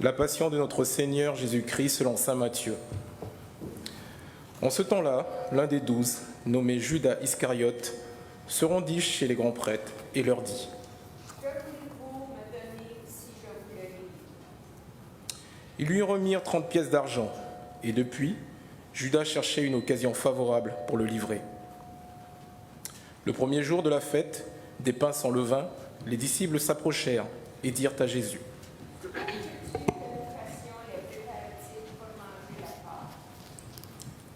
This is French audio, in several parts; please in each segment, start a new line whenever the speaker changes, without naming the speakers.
La passion de notre Seigneur Jésus-Christ selon saint Matthieu. En ce temps-là, l'un des 12, nommé Judas Iscariote, se rendit chez les grands prêtres et leur dit :
Que voulez-vous me donner si je vous le livre ?
Ils lui remirent 30 pièces d'argent, et depuis, Judas cherchait une occasion favorable pour le livrer. Le premier jour de la fête, des pains sans levain, les disciples s'approchèrent et dirent à Jésus :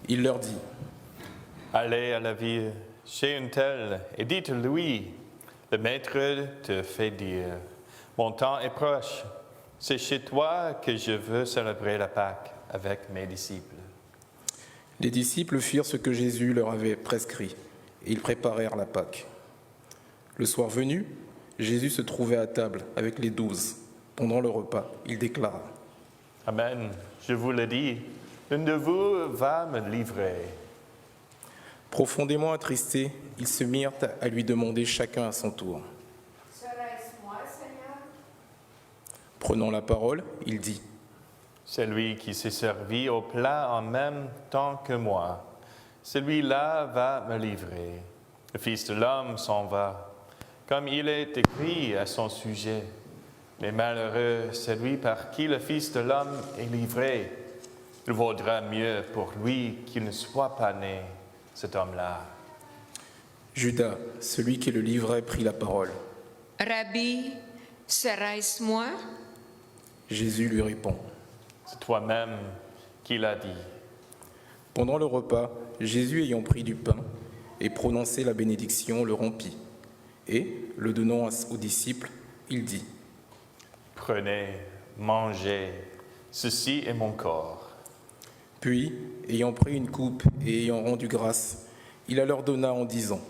Il leur dit :
Allez à la ville chez un tel et dites-lui, le maître te fait dire, mon temps est proche, c'est chez toi que je veux célébrer la Pâque avec mes disciples.
Les disciples firent ce que Jésus leur avait prescrit, et ils préparèrent la Pâque. Le soir venu, Jésus se trouvait à table avec les 12. Pendant le repas, il déclara :
Amen, je vous le dis, l'un de vous va me livrer.
Profondément attristés, ils se mirent à lui demander chacun à son tour.
Serait-ce moi, Seigneur ?
Prenant la parole, il dit :
Celui qui s'est servi au plat en même temps que moi, celui-là va me livrer. Le Fils de l'homme s'en va, comme il est écrit à son sujet. Mais malheureux celui par qui le Fils de l'homme est livré. Il vaudra mieux pour lui qu'il ne soit pas né, cet homme-là.
Judas, celui qui le livrait, prit la parole.
Rabbi, serait-ce moi?
Jésus lui répond :
C'est toi-même qui l'as dit.
Pendant le repas, Jésus ayant pris du pain et prononcé la bénédiction, le rompit. Et, le donnant aux disciples, il dit :
Prenez, mangez, ceci est mon corps.
Puis, ayant pris une coupe et ayant rendu grâce, il la leur donna en disant :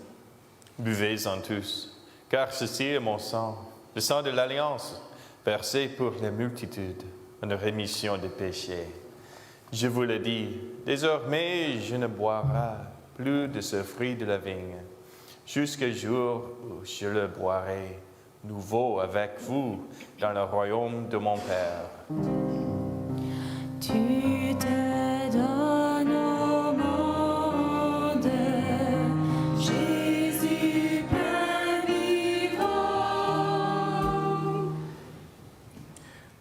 Buvez-en tous, car ceci est mon sang, le sang de l'Alliance, versé pour les multitudes, en rémission des péchés. Je vous le dis, désormais je ne boirai plus de ce fruit de la vigne, jusqu'au jour où je le boirai nouveau avec vous dans le royaume de mon Père.
Tu te donnes au monde, Jésus pain vivant.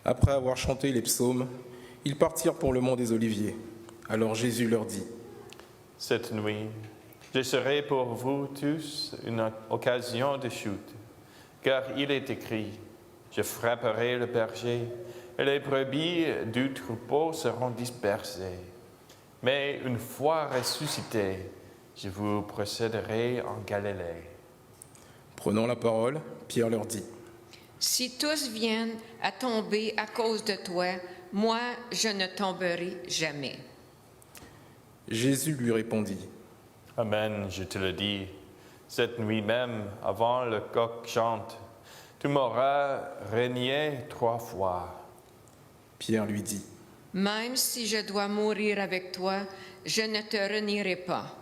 Après avoir chanté les psaumes, ils partirent pour le mont des Oliviers. Alors Jésus leur dit :
Cette nuit, je serai pour vous tous une occasion de chute, car il est écrit, je frapperai le berger, et les brebis du troupeau seront dispersées. Mais une fois ressuscité, je vous précéderai en Galilée.
Prenant la parole, Pierre leur dit :
Si tous viennent à tomber à cause de toi, moi, je ne tomberai jamais.
Jésus lui répondit :
Amen, je te le dis, cette nuit même, avant le coq chante, tu m'auras renié 3 fois.
Pierre lui dit :
Même si je dois mourir avec toi, je ne te renierai pas.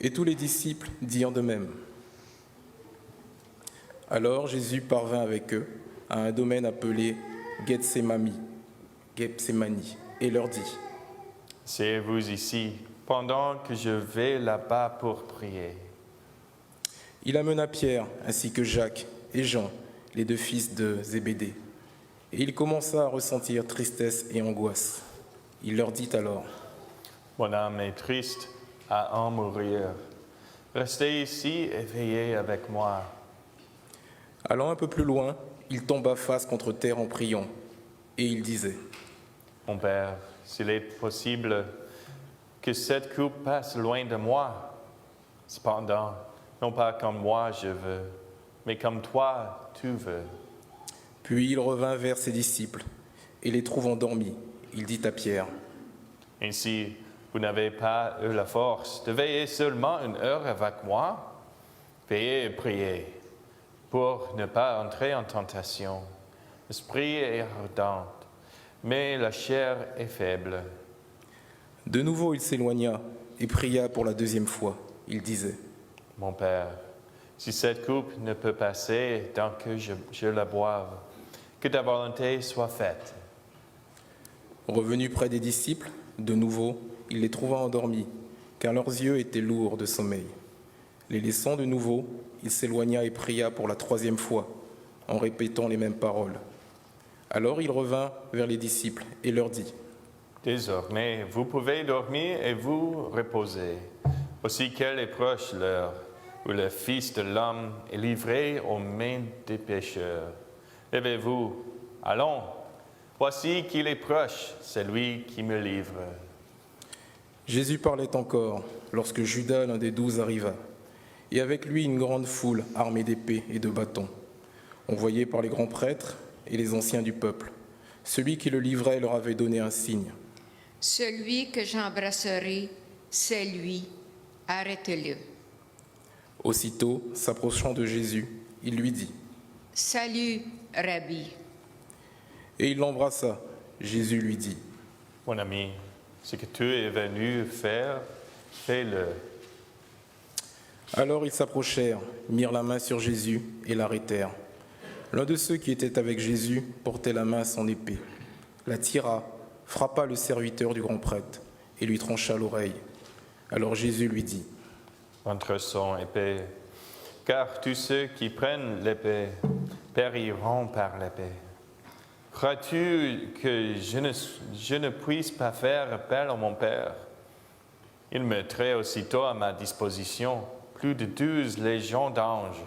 Et tous les disciples dirent de même. Alors Jésus parvint avec eux à un domaine appelé Gethsémani, et leur dit :
Asseyez-vous ici, pendant que je vais là-bas pour prier.
Il amena Pierre ainsi que Jacques et Jean, les 2 fils de Zébédée. Et il commença à ressentir tristesse et angoisse. Il leur dit alors :
Mon âme est triste à en mourir. Restez ici et veillez avec moi.
Allant un peu plus loin, il tomba face contre terre en priant, et il disait :
Mon Père, s'il est possible que cette coupe passe loin de moi. Cependant, non pas comme moi je veux, mais comme toi tu veux.
Puis il revint vers ses disciples, et les trouvant dormis, il dit à Pierre :
Ainsi, vous n'avez pas eu la force de veiller seulement 1 heure avec moi. Veillez et priez, pour ne pas entrer en tentation. L'esprit est ardent, mais la chair est faible.
De nouveau il s'éloigna et pria pour la 2e fois. Il disait :
Mon Père, si cette coupe ne peut passer tant que je la boive, Que ta volonté soit faite.
Revenu près des disciples, de nouveau, il les trouva endormis, car leurs yeux étaient lourds de sommeil. Les laissant de nouveau, il s'éloigna et pria pour la 3e fois, en répétant les mêmes paroles. Alors il revint vers les disciples et leur dit :
Désormais, vous pouvez dormir et vous reposer. Aussi qu'elle est proche l'heure où le Fils de l'homme est livré aux mains des pécheurs. Levez-vous, allons. Voici qu'il est proche, celui qui me livre.
Jésus parlait encore lorsque Judas, l'un des 12, arriva, et avec lui une grande foule armée d'épées et de bâtons. On voyait par les grands prêtres et les anciens du peuple. Celui qui le livrait leur avait donné un signe.
Celui que j'embrasserai, c'est lui. Arrêtez-le.
Aussitôt, s'approchant de Jésus, il lui dit :
Salut, Rabbi.
Et il l'embrassa. Jésus lui dit :
Mon ami, ce que tu es venu faire, fais-le.
Alors ils s'approchèrent, mirent la main sur Jésus et l'arrêtèrent. L'un de ceux qui étaient avec Jésus portait la main à son épée, la tira, frappa le serviteur du grand prêtre et lui trancha l'oreille. Alors Jésus lui dit :
Entre son épée, car tous ceux qui prennent l'épée périront par l'épée. Crois-tu que je ne puisse pas faire appel à mon Père? Il mettrait aussitôt à ma disposition plus de 12 légions d'anges.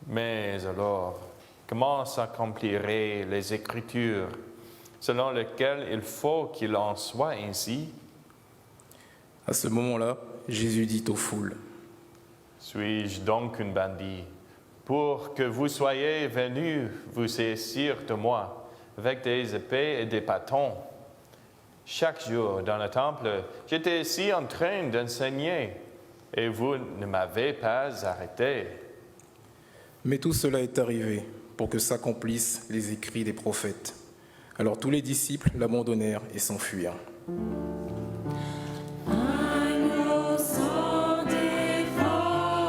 Mais alors, comment s'accompliraient les Écritures, selon lesquelles il faut qu'il en soit ainsi?
À ce moment-là, Jésus dit aux foules :
Suis-je donc un bandit pour que vous soyez venus vous saisir de moi avec des épées et des bâtons? Chaque jour dans le temple, j'étais ici en train d'enseigner et vous ne m'avez pas arrêté.
Mais tout cela est arrivé pour que s'accomplissent les écrits des prophètes. Alors tous les disciples l'abandonnèrent et s'enfuirent.
Agneau sans défense,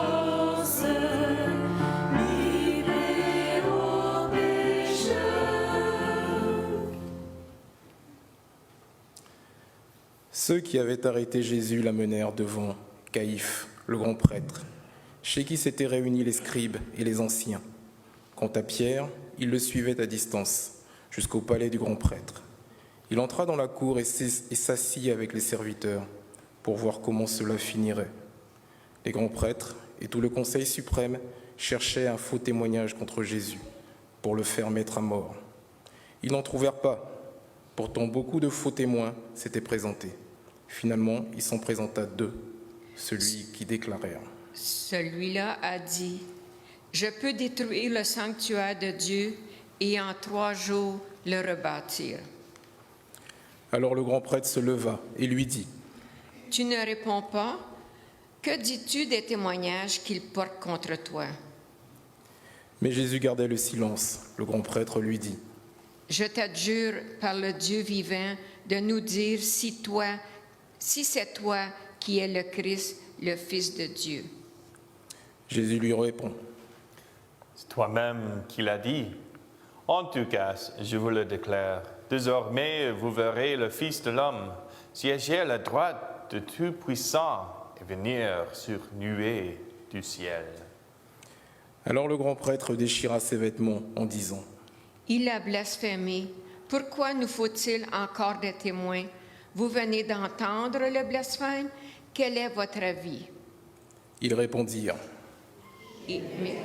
livré au pécheur.
Ceux qui avaient arrêté Jésus l'amenèrent devant Caïphe, le grand prêtre, chez qui s'étaient réunis les scribes et les anciens. Quant à Pierre, il le suivait à distance, jusqu'au palais du grand prêtre. Il entra dans la cour et s'assit avec les serviteurs pour voir comment cela finirait. Les grands prêtres et tout le conseil suprême cherchaient un faux témoignage contre Jésus pour le faire mettre à mort. Ils n'en trouvèrent pas. Pourtant, beaucoup de faux témoins s'étaient présentés. Finalement, il s'en présenta 2, celui qui déclarèrent :
Celui-là a dit, je peux détruire le sanctuaire de Dieu et en 3 jours le rebâtir.
Alors le grand prêtre se leva et lui dit :
Tu ne réponds pas? Que dis-tu des témoignages qu'il porte contre toi?
Mais Jésus gardait le silence. Le grand prêtre lui dit :
Je t'adjure par le Dieu vivant de nous dire si c'est toi qui es le Christ, le Fils de Dieu.
Jésus lui répond :
C'est toi-même qui l'as dit. En tout cas, je vous le déclare, désormais vous verrez le Fils de l'homme siéger à la droite de Tout-Puissant et venir sur nuée du ciel.
Alors le grand prêtre déchira ses vêtements en disant :
Il a blasphémé. Pourquoi nous faut-il encore des témoins? Vous venez d'entendre le blasphème. Quel est votre avis?
Ils répondirent.
Mais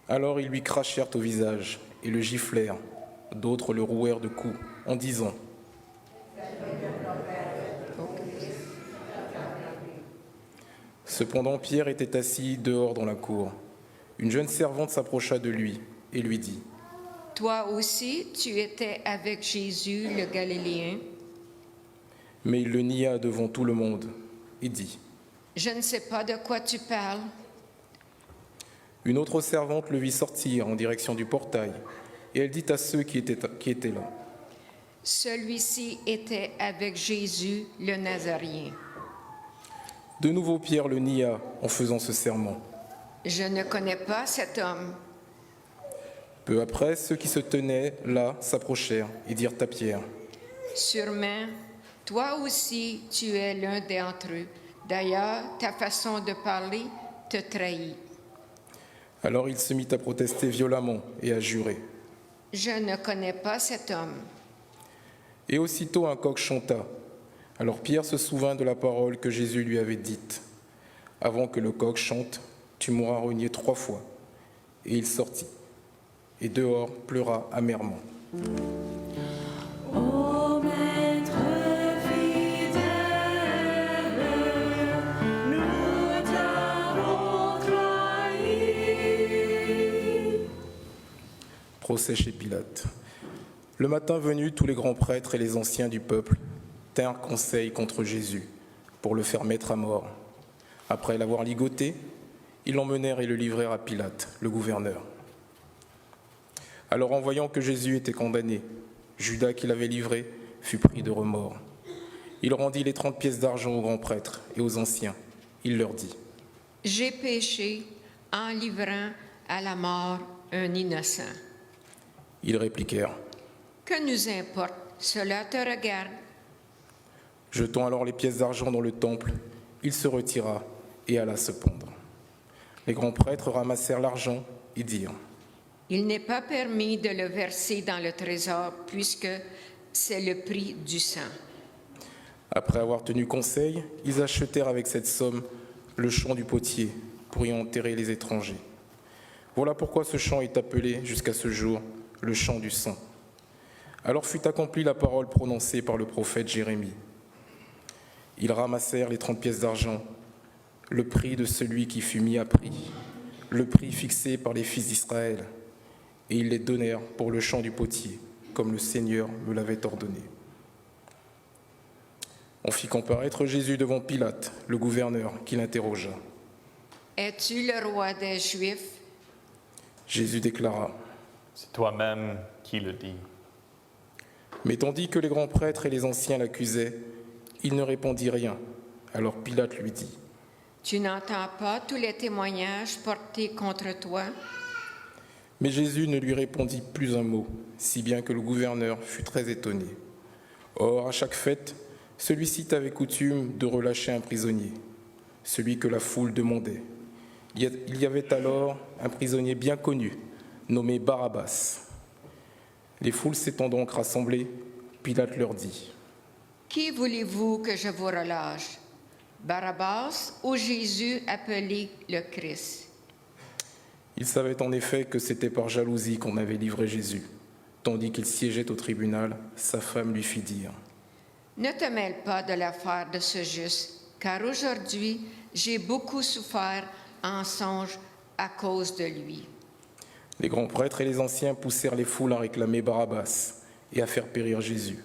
Alors ils lui crachèrent au visage et le giflèrent. D'autres le rouèrent de coups en disant : Cependant, Pierre était assis dehors dans la cour. Une jeune servante s'approcha de lui et lui dit :
toi aussi, tu étais avec Jésus, le Galiléen.
Mais il le nia devant tout le monde et dit :
Je ne sais pas de quoi tu parles.
Une autre servante le vit sortir en direction du portail, et elle dit à ceux qui étaient là :
Celui-ci était avec Jésus, le Nazaréen.
De nouveau Pierre le nia en faisant ce serment.
Je ne connais pas cet homme.
Peu après, ceux qui se tenaient là s'approchèrent et dirent à Pierre,
« Sûrement, toi aussi, tu es l'un d'entre eux. D'ailleurs, ta façon de parler te trahit. »
Alors il se mit à protester violemment et à jurer.
« Je ne connais pas cet homme. »
Et aussitôt un coq chanta. Alors Pierre se souvint de la parole que Jésus lui avait dite. « Avant que le coq chante, tu m'auras renié 3 fois. » Et il sortit, et dehors pleura amèrement.
Ô Maître fidèle, nous t'avons trahi.
Procès chez Pilate. Le matin venu, tous les grands prêtres et les anciens du peuple tinrent conseil contre Jésus pour le faire mettre à mort. Après l'avoir ligoté, ils l'emmenèrent et le livrèrent à Pilate, le gouverneur. Alors en voyant que Jésus était condamné, Judas qui l'avait livré fut pris de remords. Il rendit les 30 pièces d'argent aux grands prêtres et aux anciens. Il leur dit,
« J'ai péché en livrant à la mort un innocent. »
Ils répliquèrent,
« Que nous importe, cela te regarde. »
jetant alors les pièces d'argent dans le temple, il se retira et alla se pendre. Les grands prêtres ramassèrent l'argent et dirent,
« Il n'est pas permis de le verser dans le trésor puisque c'est le prix du sang. »
Après avoir tenu conseil, ils achetèrent avec cette somme le champ du potier pour y enterrer les étrangers. Voilà pourquoi ce champ est appelé jusqu'à ce jour le champ du sang. Alors fut accomplie la parole prononcée par le prophète Jérémie. Ils ramassèrent les 30 pièces d'argent, le prix de celui qui fut mis à prix, le prix fixé par les fils d'Israël, et ils les donnèrent pour le champ du potier, comme le Seigneur me l'avait ordonné. On fit comparaître Jésus devant Pilate, le gouverneur, qui l'interrogea.
« Es-tu le roi des Juifs? »
Jésus déclara,
C'est toi-même qui le dis.
mais tandis que les grands prêtres et les anciens l'accusaient, il ne répondit rien. Alors Pilate lui dit,
« Tu n'entends pas tous les témoignages portés contre toi? »
mais Jésus ne lui répondit plus un mot, si bien que le gouverneur fut très étonné. Or, à chaque fête, celui-ci avait coutume de relâcher un prisonnier, celui que la foule demandait. Il y avait alors un prisonnier bien connu, nommé Barabbas. Les foules s'étant donc rassemblées, Pilate leur dit,
« Qui voulez-vous que je vous relâche? Barabbas ou Jésus appelé le Christ? »
Il savait en effet que c'était par jalousie qu'on avait livré Jésus. Tandis qu'il siégeait au tribunal, sa femme lui fit dire,
« Ne te mêle pas de l'affaire de ce juste, car aujourd'hui j'ai beaucoup souffert en songe à cause de lui. »
Les grands prêtres et les anciens poussèrent les foules à réclamer Barabbas et à faire périr Jésus.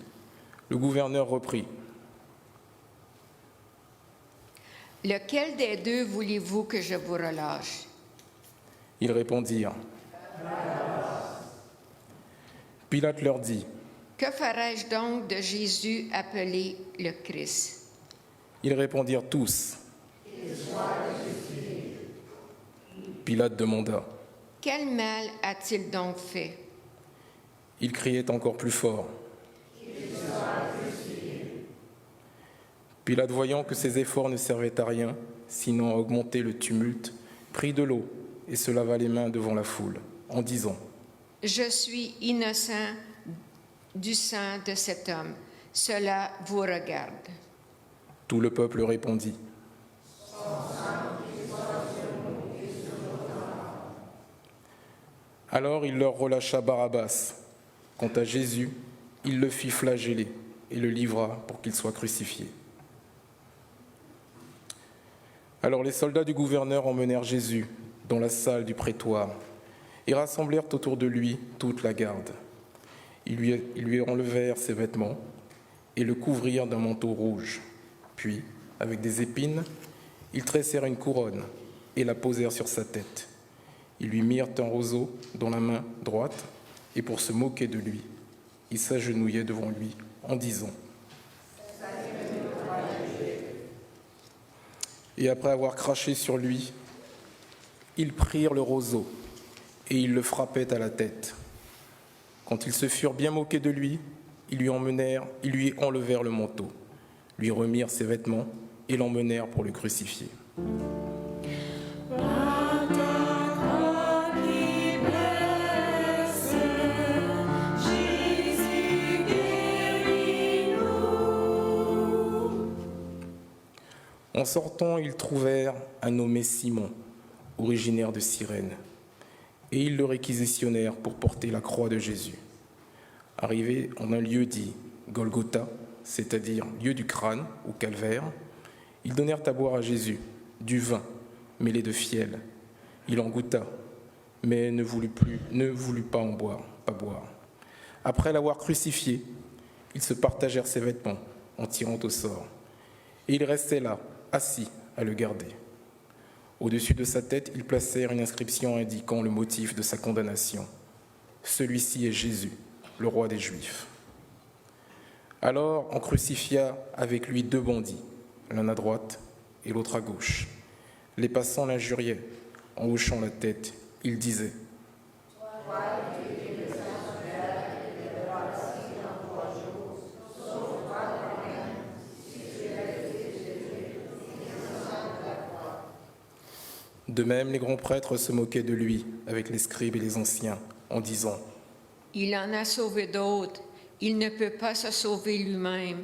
Le gouverneur reprit,
« Lequel des deux voulez-vous que je vous relâche? »
Ils répondirent, Pilate leur dit,
« Que ferai-je donc de Jésus appelé le Christ? »
Ils répondirent tous. Pilate demanda.
« Quel mal a-t-il donc fait? »
Il criait encore plus fort. Pilate, voyant que ses efforts ne servaient à rien, sinon à augmenter le tumulte, prit de l'eau et se lava les mains devant la foule, en disant,
« Je suis innocent du sang de cet homme. Cela vous regarde. »
Tout le peuple répondit. Alors il leur relâcha Barabbas. Quant à Jésus, il le fit flageller et le livra pour qu'il soit crucifié. Alors les soldats du gouverneur emmenèrent Jésus dans la salle du prétoire et rassemblèrent autour de lui toute la garde. Ils lui enlevèrent ses vêtements et le couvrirent d'un manteau rouge. Puis, avec des épines, ils tressèrent une couronne et la posèrent sur sa tête. Ils lui mirent un roseau dans la main droite et pour se moquer de lui, ils s'agenouillaient devant lui en disant, et après avoir craché sur lui, ils prirent le roseau et ils le frappaient à la tête. Quand ils se furent bien moqués de lui, ils lui enlevèrent le manteau, lui remirent ses vêtements et l'emmenèrent pour le crucifier.
Par ta croix qui blesse, Jésus guéris-nous.
En sortant, ils trouvèrent un nommé Simon, originaire de Cyrène, et ils le réquisitionnèrent pour porter la croix de Jésus. Arrivé en un lieu dit Golgotha, c'est-à-dire lieu du crâne ou calvaire, ils donnèrent à boire à Jésus du vin mêlé de fiel. Il en goûta, mais ne voulut pas boire. Après l'avoir crucifié, ils se partagèrent ses vêtements en tirant au sort, et il restait là, assis, à le garder. Au-dessus de sa tête, ils placèrent une inscription indiquant le motif de sa condamnation. Celui-ci est Jésus, le roi des Juifs. Alors on crucifia avec lui 2 bandits, l'un à droite et l'autre à gauche. Les passants l'injuriaient. En hochant la tête, ils disaient De même, les grands prêtres se moquaient de lui avec les scribes et les anciens, en disant
Il en a sauvé d'autres. Il ne peut pas se sauver lui-même.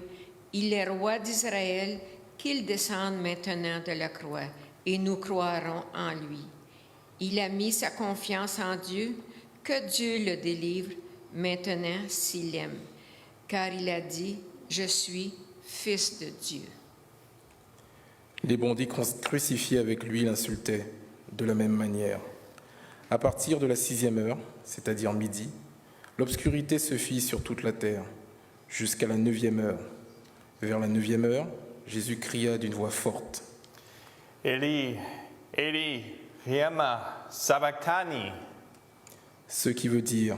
Il est roi d'Israël, qu'il descende maintenant de la croix, et nous croirons en lui. Il a mis sa confiance en Dieu, que Dieu le délivre maintenant s'il aime, car il a dit, je suis fils de Dieu.
Les bandits crucifiés avec lui l'insultaient de la même manière. À partir de la 6e heure, c'est-à-dire midi, l'obscurité se fit sur toute la terre, jusqu'à la 9e heure. Vers la 9e heure, Jésus cria d'une voix forte.
Eli, Eli, lama sabachthani.
Ce qui veut dire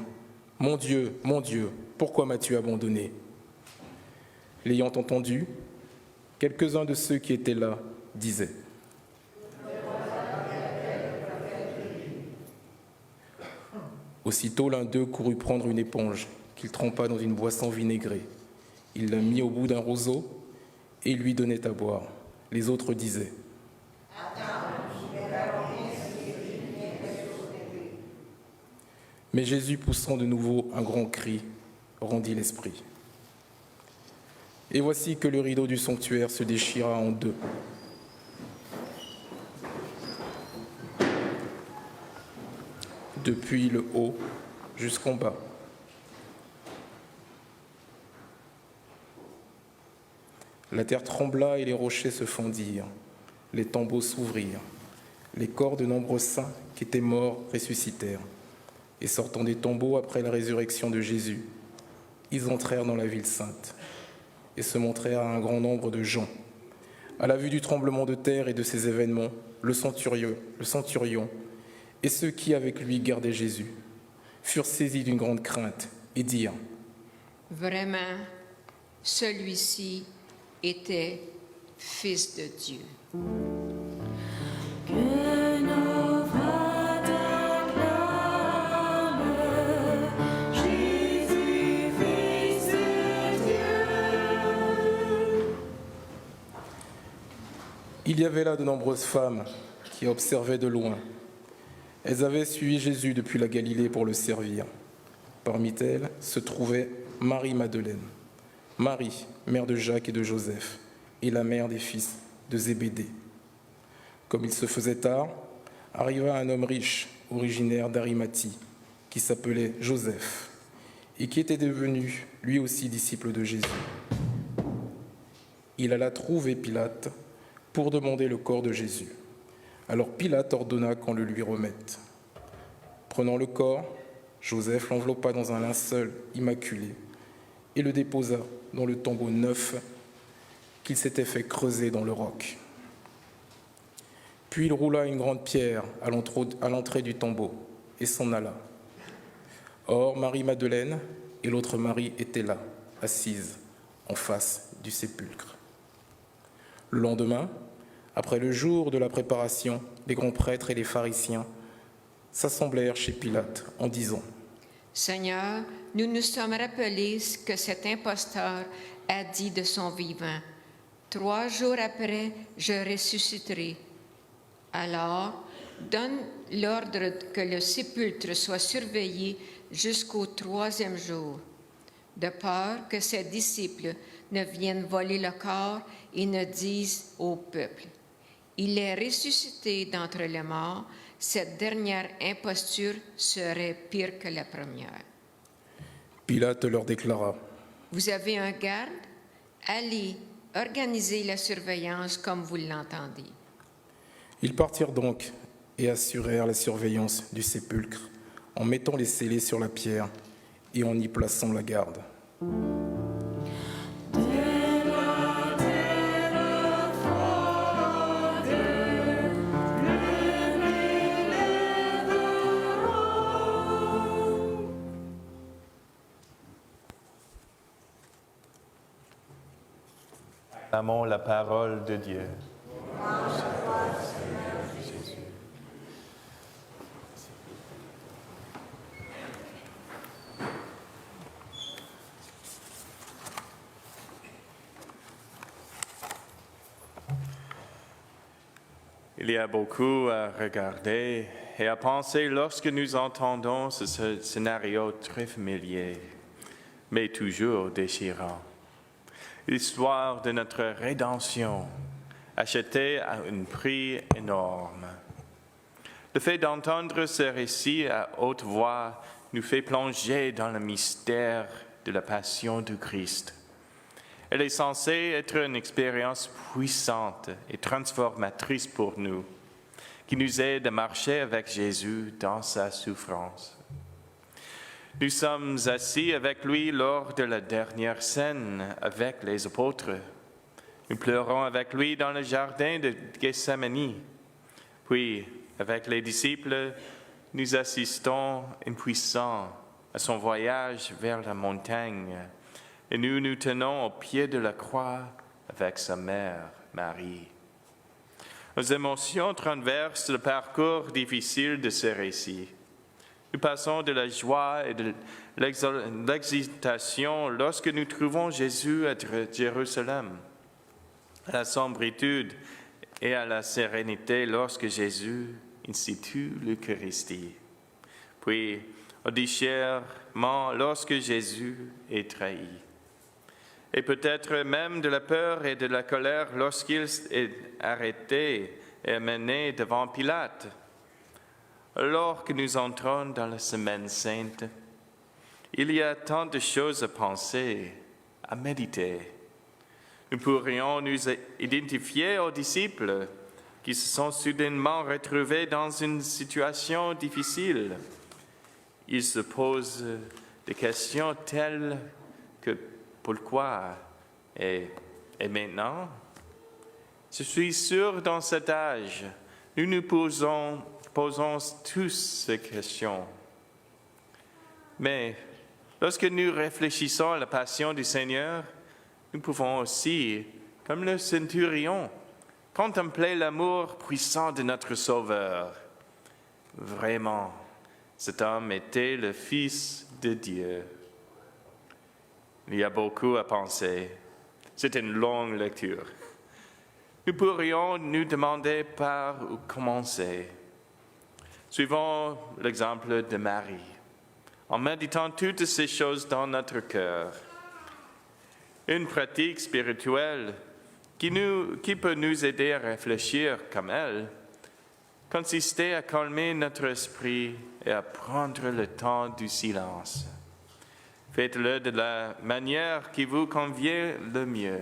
mon Dieu, pourquoi m'as-tu abandonné ?» L'ayant entendu, quelques-uns de ceux qui étaient là disaient Aussitôt l'un d'eux courut prendre une éponge qu'il trempa dans une boisson vinaigrée. Il la mit au bout d'un roseau et lui donnait à boire. Les autres disaient Mais Jésus, poussant de nouveau un grand cri, rendit l'esprit. Et voici que le rideau du sanctuaire se déchira en 2. Depuis le haut jusqu'en bas. La terre trembla et les rochers se fendirent, les tombeaux s'ouvrirent, les corps de nombreux saints qui étaient morts ressuscitèrent, et sortant des tombeaux après la résurrection de Jésus, ils entrèrent dans la ville sainte et se montrèrent à un grand nombre de gens. À la vue du tremblement de terre et de ces événements, le centurion et ceux qui avec lui gardaient Jésus furent saisis d'une grande crainte et dirent
Vraiment, celui-ci était fils de Dieu.
Que nos voix t'acclament, Jésus, Fils de Dieu.
Il y avait là de nombreuses femmes qui observaient de loin. Elles avaient suivi Jésus depuis la Galilée pour le servir. Parmi elles se trouvait Marie-Madeleine, Marie, mère de Jacques et de Joseph, et la mère des fils de Zébédée. Comme il se faisait tard, arriva un homme riche, originaire d'Arimathie, qui s'appelait Joseph, et qui était devenu lui aussi disciple de Jésus. Il alla trouver Pilate pour demander le corps de Jésus. Alors Pilate ordonna qu'on le lui remette. Prenant le corps, Joseph l'enveloppa dans un linceul immaculé et le déposa dans le tombeau neuf qu'il s'était fait creuser dans le roc. Puis il roula une grande pierre à l'entrée du tombeau et s'en alla. Or, Marie-Madeleine et l'autre Marie étaient là, assises en face du sépulcre. Le lendemain, après le jour de la préparation, les grands prêtres et les pharisiens s'assemblèrent chez Pilate en disant
« Seigneur, nous nous sommes rappelés ce que cet imposteur a dit de son vivant. 3 jours après, je ressusciterai. Alors, donne l'ordre que le sépulcre soit surveillé jusqu'au 3e jour, de peur que ses disciples ne viennent voler le corps et ne disent au peuple, « Il est ressuscité d'entre les morts », cette dernière imposture serait pire que la première.
Pilate leur déclara
Vous avez un garde? Allez, organisez la surveillance comme vous l'entendez.
Ils partirent donc et assurèrent la surveillance du sépulcre en mettant les scellés sur la pierre et en y plaçant la garde.
Acclamons la parole de Dieu. Il y a beaucoup à regarder et à penser lorsque nous entendons ce scénario très familier, mais toujours déchirant. L'histoire de notre rédemption, achetée à un prix énorme. Le fait d'entendre ce récit à haute voix nous fait plonger dans le mystère de la passion du Christ. Elle est censée être une expérience puissante et transformatrice pour nous, qui nous aide à marcher avec Jésus dans sa souffrance. Nous sommes assis avec lui lors de la dernière scène avec les apôtres. Nous pleurons avec lui dans le jardin de Gethsémani. Puis, avec les disciples, nous assistons impuissants à son voyage vers la montagne. Et nous nous tenons au pied de la croix avec sa mère, Marie. Nos émotions traversent le parcours difficile de ce récit. Nous passons de la joie et de l'excitation lorsque nous trouvons Jésus à Jérusalem, à la sombritude et à la sérénité lorsque Jésus institue l'Eucharistie, puis au déchirement lorsque Jésus est trahi, et peut-être même de la peur et de la colère lorsqu'il est arrêté et amené devant Pilate. Alors que nous entrons dans la Semaine Sainte, il y a tant de choses à penser, à méditer. Nous pourrions nous identifier aux disciples qui se sont soudainement retrouvés dans une situation difficile. Ils se posent des questions telles que pourquoi et maintenant? Je suis sûr dans cet âge, nous nous posons tous ces questions. Mais lorsque nous réfléchissons à la passion du Seigneur, nous pouvons aussi, comme le centurion, contempler l'amour puissant de notre Sauveur. Vraiment, cet homme était le Fils de Dieu. Il y a beaucoup à penser. C'est une longue lecture. Nous pourrions nous demander par où commencer. Suivons l'exemple de Marie, en méditant toutes ces choses dans notre cœur. Une pratique spirituelle qui peut nous aider à réfléchir comme elle, consistait à calmer notre esprit et à prendre le temps du silence. Faites-le de la manière qui vous convient le mieux.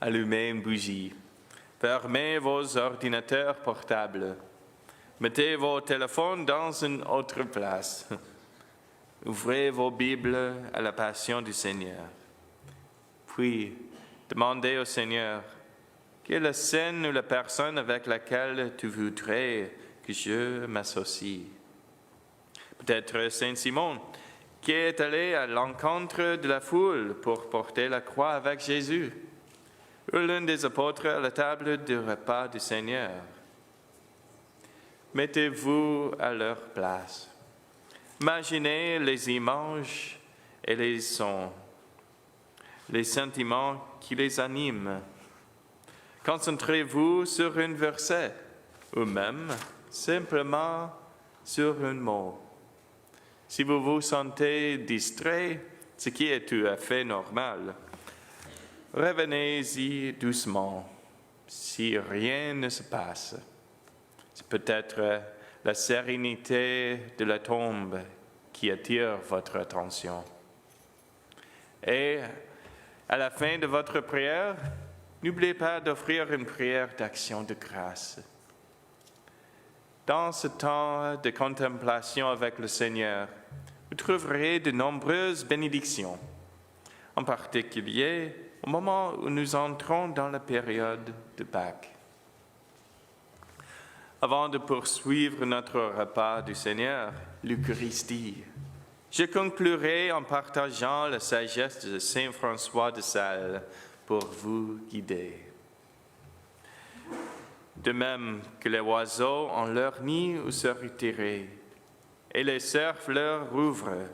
Allumez une bougie, fermez vos ordinateurs portables, mettez vos téléphones dans une autre place. Ouvrez vos Bibles à la passion du Seigneur. Puis, demandez au Seigneur, quelle est la scène ou la personne avec laquelle tu voudrais que je m'associe? Peut-être Saint Simon, qui est allé à l'encontre de la foule pour porter la croix avec Jésus, ou l'un des apôtres à la table du repas du Seigneur. Mettez-vous à leur place. Imaginez les images et les sons, les sentiments qui les animent. Concentrez-vous sur un verset ou même simplement sur un mot. Si vous vous sentez distrait, ce qui est tout à fait normal, revenez-y doucement si rien ne se passe. C'est peut-être la sérénité de la tombe qui attire votre attention. Et à la fin de votre prière, n'oubliez pas d'offrir une prière d'action de grâce. Dans ce temps de contemplation avec le Seigneur, vous trouverez de nombreuses bénédictions, en particulier au moment où nous entrons dans la période de Pâques. Avant de poursuivre notre repas du Seigneur, l'Eucharistie, je conclurai en partageant la sagesse de Saint François de Sales pour vous guider. De même que les oiseaux ont leur nid où se retirer, et les cerfs leur ouvrent,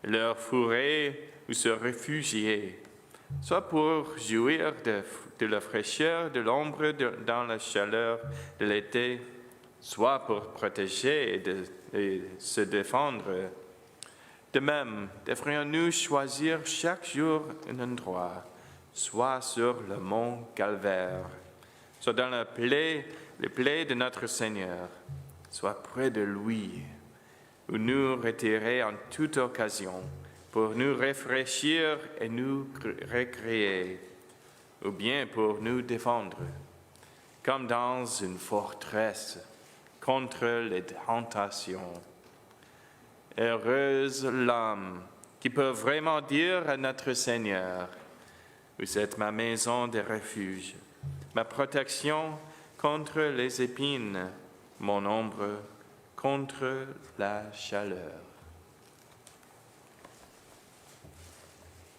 leur fourré où se réfugier, soit pour jouir de la fraîcheur de l'ombre dans la chaleur de l'été, soit pour protéger et se défendre. De même, devrions-nous choisir chaque jour un endroit, soit sur le mont Calvaire, soit dans les plaies de notre Seigneur, soit près de lui, où nous retirer en toute occasion pour nous rafraîchir et nous récréer, ou bien pour nous défendre, comme dans une forteresse contre les tentations. Heureuse l'âme qui peut vraiment dire à notre Seigneur, « Vous êtes ma maison de refuge, ma protection contre les épines, mon ombre contre la chaleur. »